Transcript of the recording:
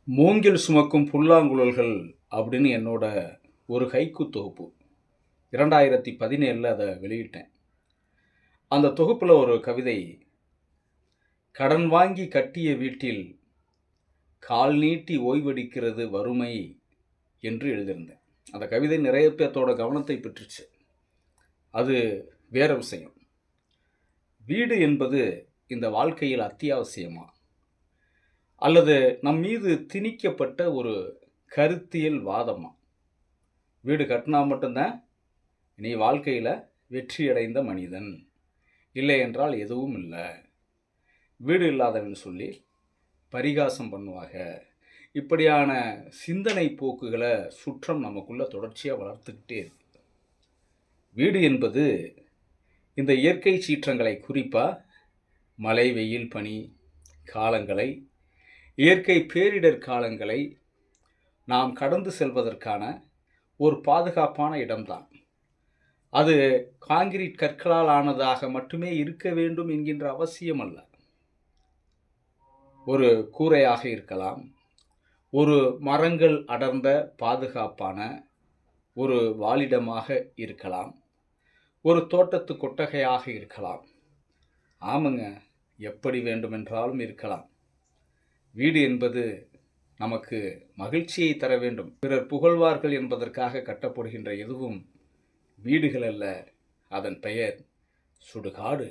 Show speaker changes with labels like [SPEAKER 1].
[SPEAKER 1] மூங்கில் சுமக்கும் புல்லாங்குழல்கள் அப்படின்னு என்னோட ஒரு ஹைக்கூ தொகுப்பு. 2017 அதை வெளியிட்டேன். அந்த தொகுப்பில் ஒரு கவிதை, கடன் வாங்கி கட்டிய வீட்டில் கால் நீட்டி ஓய்வெடுக்கிறது வறுமை என்று எழுதியிருந்தேன். அந்த கவிதை நிறைய பேர்த்தோட கவனத்தை பெற்றுச்சு. அது வேற விஷயம். வீடு என்பது இந்த வாழ்க்கையில் அத்தியாவசியமா, அல்லது நம் மீது திணிக்கப்பட்ட ஒரு கருத்தியல் வாதமா? வீடு கட்டினா மட்டும்தான் நீ வாழ்க்கையில் வெற்றியடைந்த மனிதன், இல்லை என்றால் எதுவும் இல்லை, வீடு இல்லாதவன் சொல்லி பரிகாசம் பண்ணுவாங்க. இப்படியான சிந்தனை போக்குகளை சுற்றம் நமக்குள்ள தொடர்ச்சியாக வளர்த்துக்கிட்டே இருக்கு. வீடு என்பது இந்த இயற்கை சீற்றங்களை, குறிப்பாக மழை, வெயில், பனி காலங்களை, இயற்கை பேரிடர் காலங்களை நாம் கடந்து செல்வதற்கான ஒரு பாதுகாப்பான இடம்தான். அது காங்கிரீட் கற்களால் ஆனதாக மட்டுமே இருக்க வேண்டும் என்கின்ற அவசியம் அல்ல. ஒரு கூரையாக இருக்கலாம், ஒரு மரங்கள் அடர்ந்த பாதுகாப்பான ஒரு வாழிடமாக இருக்கலாம், ஒரு தோட்டத்து கொட்டகையாக இருக்கலாம். ஆமாங்க, எப்படி வேண்டுமென்றாலும் இருக்கலாம். வீடு என்பது நமக்கு மகிழ்ச்சியை தர வேண்டும். பிறர் புகழ்வார்கள் என்பதற்காக கட்டப்படுகின்ற எதுவும் வீடுகள் அல்ல. அதன் பெயர் சுடுகாடு.